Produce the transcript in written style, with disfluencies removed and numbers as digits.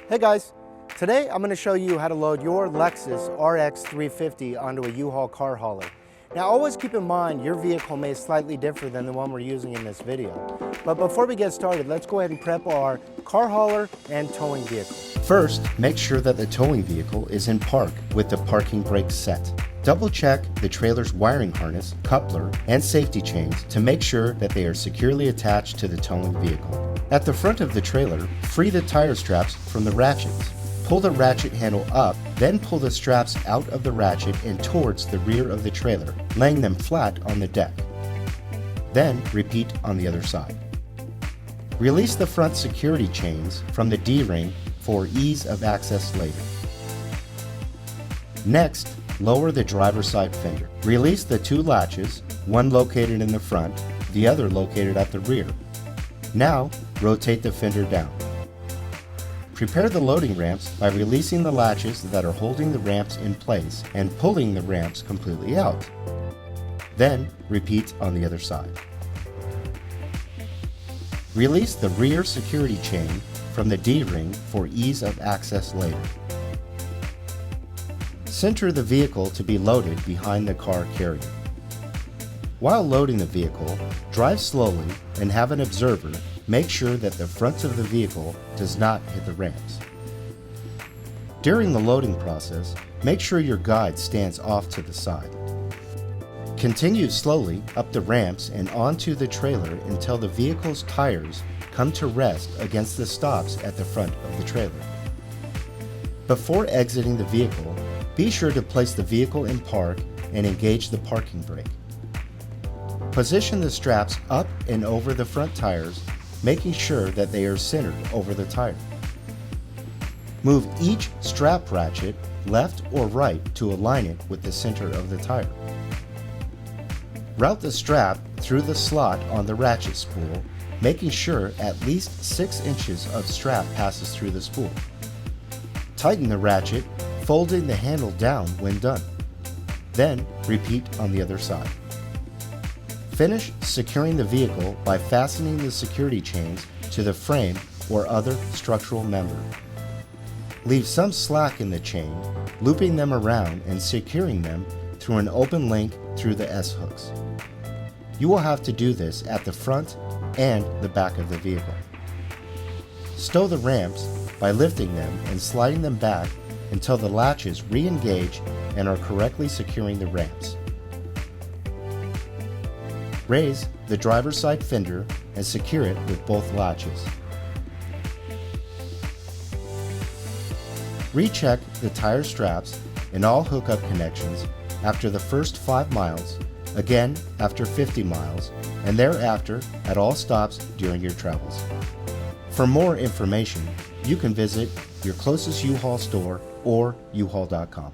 Hey guys, today I'm going to show you how to load your Lexus RX350 onto a U-Haul car hauler. Now always keep in mind your vehicle may be slightly different than the one we're using in this video. But before we get started, let's go ahead and prep our car hauler and towing vehicle. First, make sure that the towing vehicle is in park with the parking brake set. Double check the trailer's wiring harness, coupler, and safety chains to make sure that they are securely attached to the towing vehicle. At the front of the trailer, free the tire straps from the ratchets. Pull the ratchet handle up, then pull the straps out of the ratchet and towards the rear of the trailer, laying them flat on the deck. Then repeat on the other side. Release the front security chains from the D-ring for ease of access later. Next, lower the driver's side fender. Release the two latches, one located in the front, the other located at the rear. Now, rotate the fender down. Prepare the loading ramps by releasing the latches that are holding the ramps in place and pulling the ramps completely out. Then, repeat on the other side. Release the rear security chain from the D-ring for ease of access later. Center the vehicle to be loaded behind the car carrier. While loading the vehicle, drive slowly and have an observer make sure that the front of the vehicle does not hit the ramps. During the loading process, make sure your guide stands off to the side. Continue slowly up the ramps and onto the trailer until the vehicle's tires come to rest against the stops at the front of the trailer. Before exiting the vehicle, be sure to place the vehicle in park and engage the parking brake. Position the straps up and over the front tires, making sure that they are centered over the tire. Move each strap ratchet left or right to align it with the center of the tire. Route the strap through the slot on the ratchet spool, making sure at least 6 inches of strap passes through the spool. Tighten the ratchet, folding the handle down when done. Then repeat on the other side. Finish securing the vehicle by fastening the security chains to the frame or other structural member. Leave some slack in the chain, looping them around and securing them through an open link through the S-hooks. You will have to do this at the front and the back of the vehicle. Stow the ramps by lifting them and sliding them back until the latches re-engage and are correctly securing the ramps. Raise the driver's side fender and secure it with both latches. Recheck the tire straps and all hookup connections after the first 5 miles, again after 50 miles, and thereafter at all stops during your travels. For more information, you can visit your closest U-Haul store or uhaul.com.